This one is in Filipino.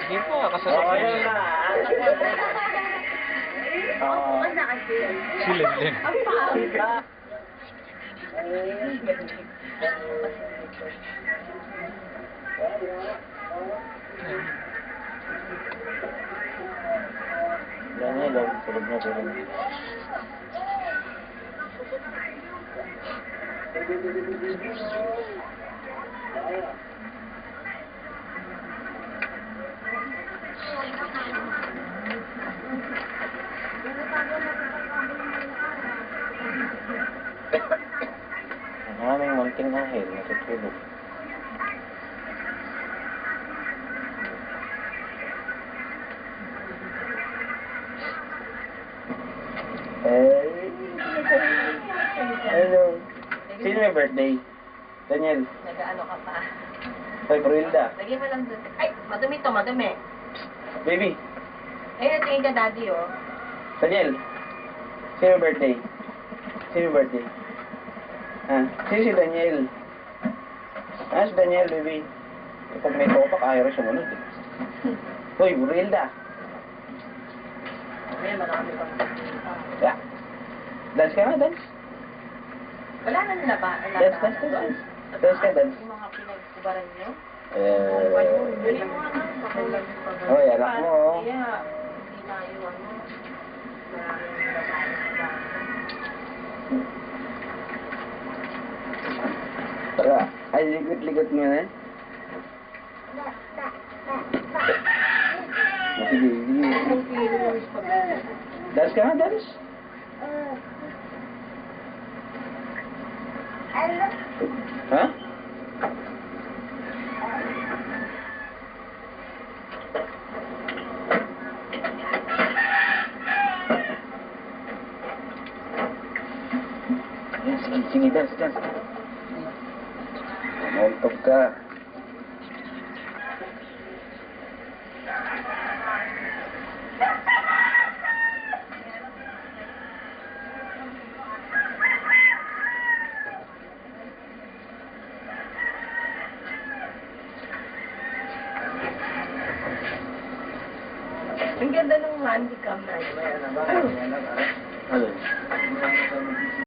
Hindi po, kasasakyan Ayun niya. na. Bukas na kasi. Si Lenlen. Ang pangit. Yan lang, tulog na tulog. Ang aming munting ahel, natutulog. Hello. Sino may birthday? Daniel. Nag-ano ka pa. Ay, Brilda. Lagyan mo lang doon. Ay, madumi to, madumi. Baby. Ay, natingin ka daddy, oh. Daniel. Sino may birthday? Sino may birthday? Ha? Sino si Daniel? Si Daniel, baby. Pag may topak, ayaw rin sumunod eh. Hoy, Brilda. Ay, marami pa. Yeah. Dance ka nga, dance. Wala na nila ba? Dance, dance, dance. Dance ka, dance. Yung mga pinagkubaran nyo? Eh. Bili mo nga. Hoy, anak mo, oh. Kaya, hindi na yung ano. Maraming babae. Tara, ay ligot-ligot mo na. Sige, sige. Dance ka nga, dance. Ha? Sige, dance, dance. Montok ka. Ang ganda ng handicam na yun. Ano?